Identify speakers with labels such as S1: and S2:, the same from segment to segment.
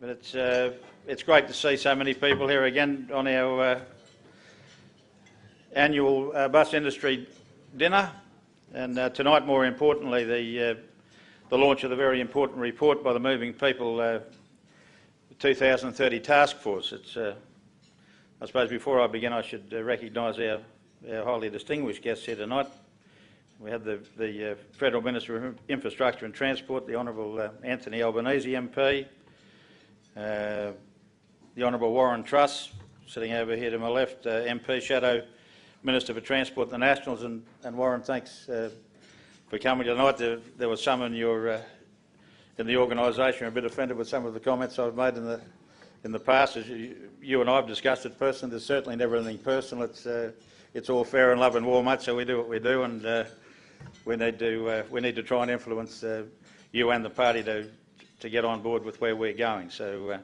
S1: But it's great to see so many people here again on our annual Bus Industry Dinner, and tonight, more importantly, the launch of the very important report by the Moving People the 2030 Task Force. I suppose before I begin I should recognise our highly distinguished guests here tonight. We have the Federal Minister of Infrastructure and Transport, the Honourable Anthony Albanese MP, the Honourable Warren Truss, sitting over here to my left, MP, Shadow Minister for Transport and the Nationals, and Warren, thanks for coming tonight. There was some in the organisation who are a bit offended with some of the comments I've made in the past. As you and I have discussed it personally, there's certainly never anything personal. It's all fair and love and war, mate. So we do what we do, and we need to try and influence you and the party to get on board with where we're going. So,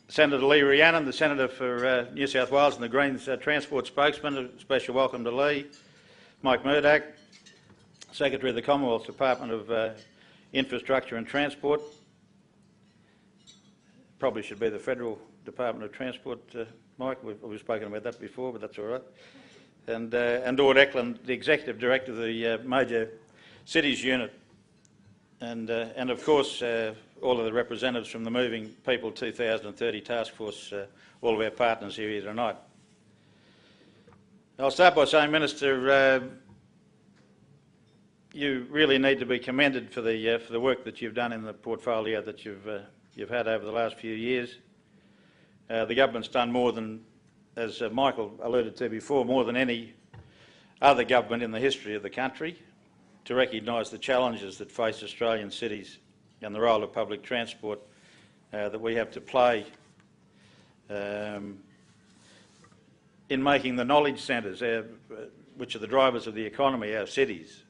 S1: Senator Lee Rhiannon, the Senator for New South Wales and the Greens Transport Spokesman, a special welcome to Lee. Mike Murdoch, Secretary of the Commonwealth Department of Infrastructure and Transport. Probably should be the Federal Department of Transport, Mike. We've spoken about that before, but that's all right. And Ord Eklund, the Executive Director of the Major Cities Unit. And of course, all of the representatives from the Moving People 2030 Task Force, all of our partners here tonight. I'll start by saying, Minister, you really need to be commended for the work that you've done in the portfolio that you've had over the last few years. The government's done more than, as Michael alluded to before, more than any other government in the history of the country to recognise the challenges that face Australian cities and the role of public transport that we have to play in making the knowledge centres, which are the drivers of the economy, our cities.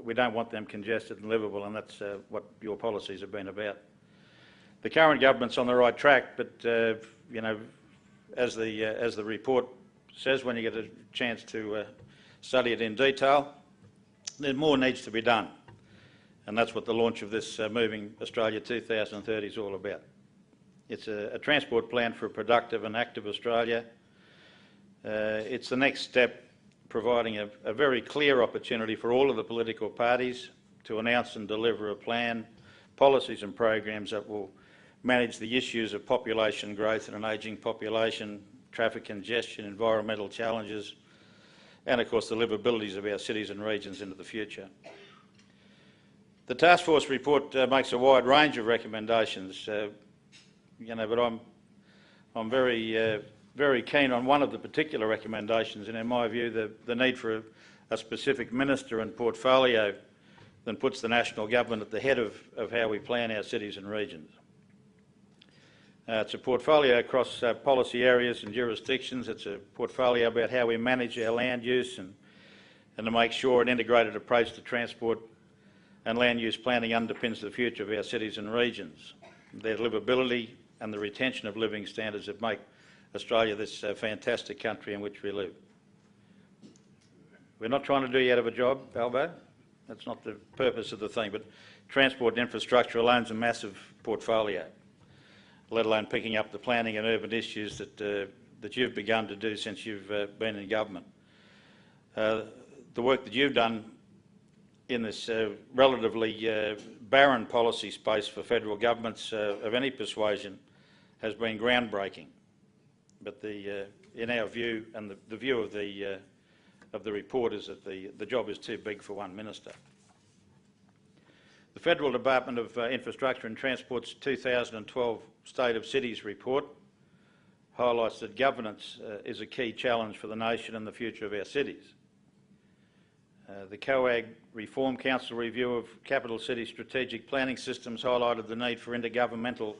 S1: We don't want them congested and livable, and that's what your policies have been about. The current government's on the right track, but you know, as the report says, when you get a chance to study it in detail, then more needs to be done, and that's what the launch of this Moving Australia 2030 is all about. It's a transport plan for a productive and active Australia. It's the next step, providing a very clear opportunity for all of the political parties to announce and deliver a plan, policies and programs that will manage the issues of population growth and an ageing population, traffic congestion, environmental challenges, and of course the livabilities of our cities and regions into the future. The task force report makes a wide range of recommendations, you know, but I'm very keen on one of the particular recommendations, and in my view the need for a specific minister and portfolio that puts the national government at the head of how we plan our cities and regions. It's a portfolio across policy areas and jurisdictions. It's a portfolio about how we manage our land use and to make sure an integrated approach to transport and land use planning underpins the future of our cities and regions. Their livability and the retention of living standards that make Australia this fantastic country in which we live. We're not trying to do you out of a job, Albo. That's not the purpose of the thing, but transport and infrastructure alone is a massive portfolio, let alone picking up the planning and urban issues that you've begun to do since you've been in government. The work that you've done in this relatively barren policy space for federal governments of any persuasion has been groundbreaking. But in our view, and the view of the report, is that the job is too big for one minister. The Federal Department of Infrastructure and Transport's 2012 State of Cities report highlights that governance is a key challenge for the nation and the future of our cities. The COAG Reform Council review of capital city strategic planning systems highlighted the need for intergovernmental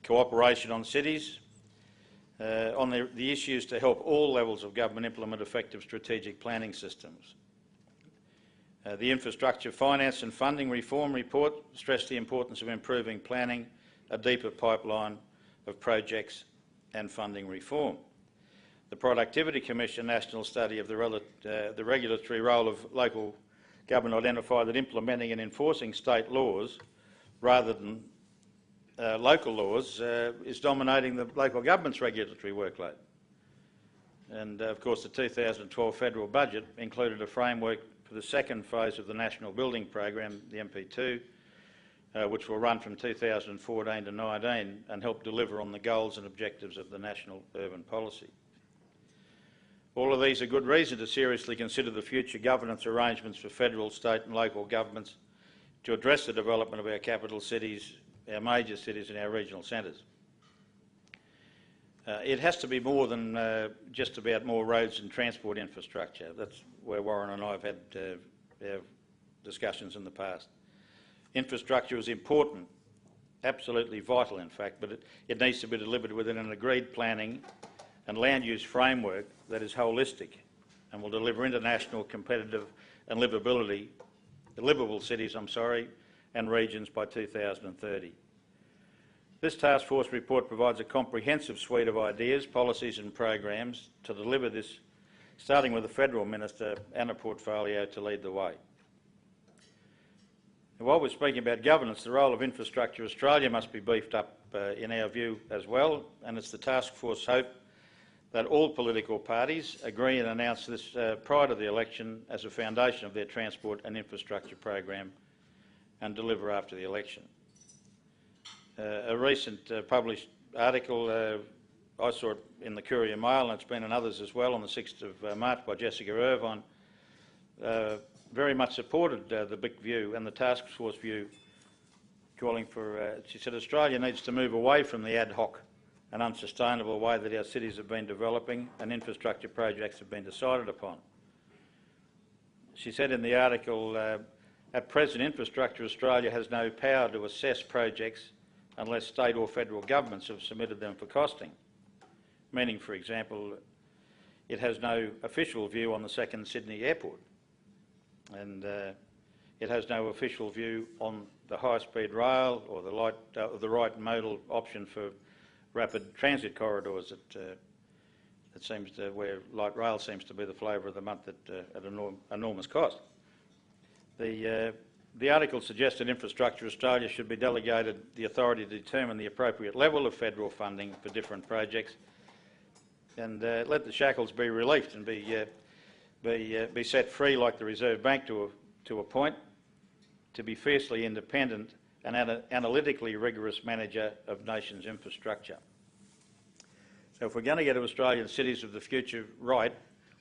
S1: cooperation on cities, on the issues to help all levels of government implement effective strategic planning systems. The Infrastructure Finance and Funding Reform Report stressed the importance of improving planning, a deeper pipeline of projects and funding reform. The Productivity Commission National Study of the regulatory role of local government identified that implementing and enforcing state laws rather than local laws is dominating the local government's regulatory workload. And of course the 2012 federal budget included a framework for the second phase of the National Building Program, the MP2, which will run from 2014 to 19 and help deliver on the goals and objectives of the National Urban Policy. All of these are good reason to seriously consider the future governance arrangements for federal, state and local governments to address the development of our capital cities, our major cities and our regional centres. It has to be more than just about more roads and transport infrastructure. That's where Warren and I have had our discussions in the past. Infrastructure is important, absolutely vital in fact, but it needs to be delivered within an agreed planning and land use framework that is holistic and will deliver international, competitive and livable cities and regions by 2030. This task force report provides a comprehensive suite of ideas, policies and programs to deliver this, starting with the Federal Minister and a portfolio to lead the way. And while we're speaking about governance, the role of Infrastructure Australia must be beefed up in our view as well, and it's the task force hope that all political parties agree and announce this prior to the election as a foundation of their transport and infrastructure program and deliver after the election. A recent published article, I saw it in the Courier Mail and it's been in others as well, on the 6th of March by Jessica Irvine, very much supported the big view and the task force view, calling for, she said, Australia needs to move away from the ad hoc and unsustainable way that our cities have been developing and infrastructure projects have been decided upon. She said in the article, at present Infrastructure Australia has no power to assess projects unless state or federal governments have submitted them for costing, meaning, for example, it has no official view on the second Sydney airport, and it has no official view on the high-speed rail or the right modal option for rapid transit corridors. It seems to, where light rail seems to be the flavour of the month at enormous cost. The article suggests that Infrastructure Australia should be delegated the authority to determine the appropriate level of federal funding for different projects and let the shackles be relieved and be set free like the Reserve Bank to a point, to be fiercely independent and analytically rigorous manager of nation's infrastructure. So if we're going to get to Australian cities of the future right,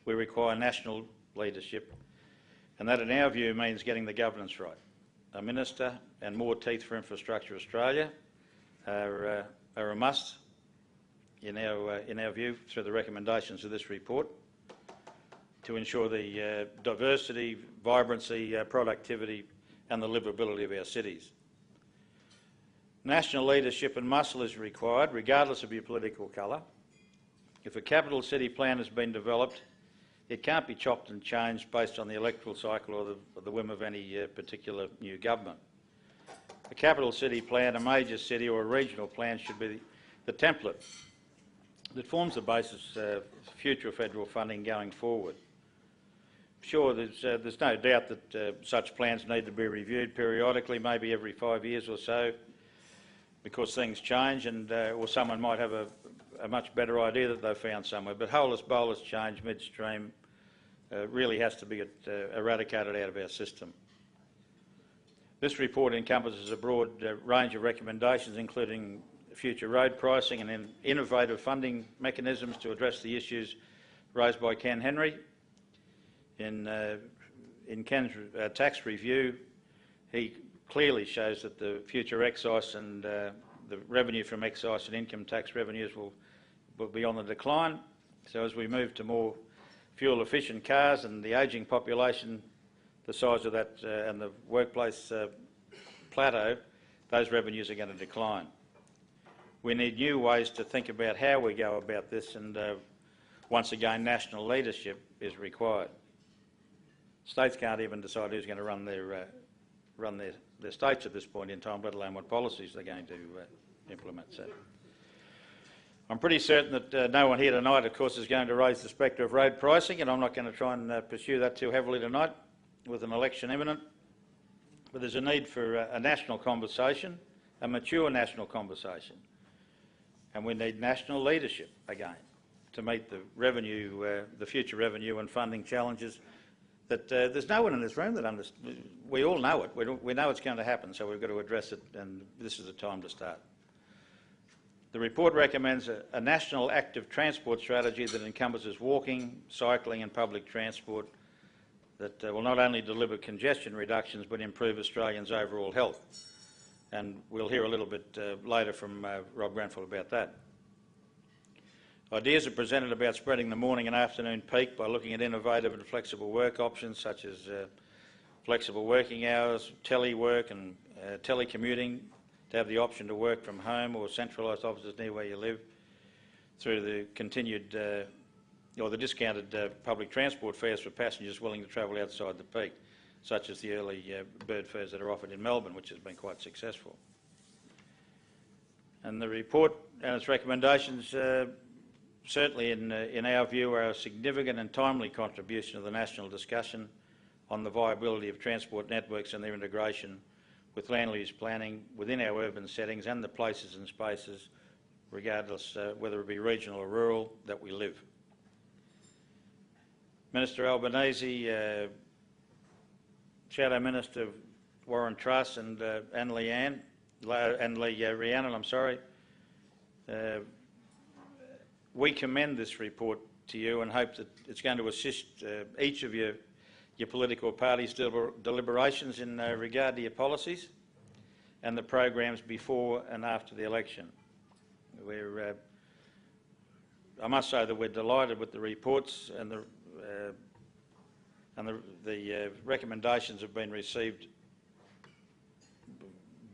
S1: we require national leadership, and that in our view means getting the governance right. A minister and more teeth for Infrastructure Australia are a must in our view through the recommendations of this report to ensure the diversity, vibrancy, productivity and the livability of our cities. National leadership and muscle is required regardless of your political colour. If a capital city plan has been developed, it can't be chopped and changed based on the electoral cycle or the whim of any particular new government. A capital city plan, a major city or a regional plan should be the template that forms the basis for future federal funding going forward. Sure, there's no doubt that such plans need to be reviewed periodically, maybe every 5 years or so, because things change and or someone might have a much better idea that they've found somewhere. But holus bolus change midstream really has to be eradicated out of our system. This report encompasses a broad range of recommendations, including future road pricing and innovative funding mechanisms to address the issues raised by Ken Henry. In Ken's tax review, he clearly shows that the future excise and the revenue from excise and income tax revenues will be on the decline. So as we move to more fuel-efficient cars and the ageing population, the size of that and the workplace plateau, those revenues are going to decline. We need new ways to think about how we go about this, and once again, national leadership is required. States can't even decide who's going to run their states at this point in time, let alone what policies they're going to implement. So I'm pretty certain that no one here tonight, of course, is going to raise the spectre of road pricing, and I'm not going to try and pursue that too heavily tonight with an election imminent. But there's a need for a national conversation, a mature national conversation, and we need national leadership again to meet the revenue, the future revenue and funding challenges that there's no one in this room that understands. We all know it. We know it's going to happen, so we've got to address it, and this is the time to start. The report recommends a national active transport strategy that encompasses walking, cycling and public transport that will not only deliver congestion reductions but improve Australians' overall health. And we'll hear a little bit later from Rob Grenfell about that. Ideas are presented about spreading the morning and afternoon peak by looking at innovative and flexible work options such as flexible working hours, telework and telecommuting, to have the option to work from home or centralised offices near where you live, through the continued or the discounted public transport fares for passengers willing to travel outside the peak, such as the early bird fares that are offered in Melbourne, which has been quite successful. And the report and its recommendations certainly in our view are a significant and timely contribution to the national discussion on the viability of transport networks and their integration with land use planning within our urban settings and the places and spaces, regardless whether it be regional or rural, that we live. Minister Albanese, Shadow Minister Warren Truss and Rhiannon, we commend this report to you and hope that it's going to assist each of your political parties' deliberations in regard to your policies and the programs before and after the election. I must say that we're delighted with the reports and the recommendations have been received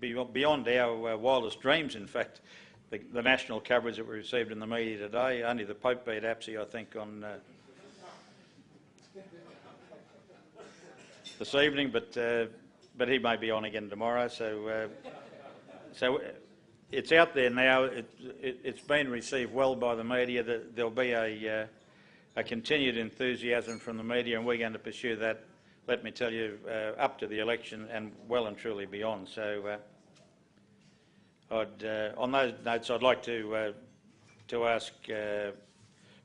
S1: beyond our wildest dreams. In fact, the national coverage that we received in the media today, only the Pope beat APSI, I think, on this evening, but he may be on again tomorrow. So it's out there now. It's been received well by the media. There'll be a continued enthusiasm from the media, and we're going to pursue that, let me tell you, up to the election and well and truly beyond. So on those notes, I'd like to ask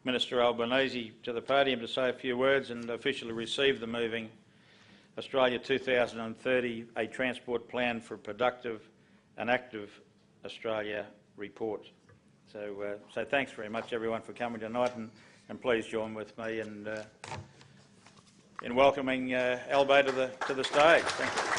S1: Minister Albanese to the podium to say a few words and officially receive the moving Australia 2030, a transport plan for productive and active Australia report. So thanks very much everyone for coming tonight, and please join with me in welcoming Albo to the stage. Thank you.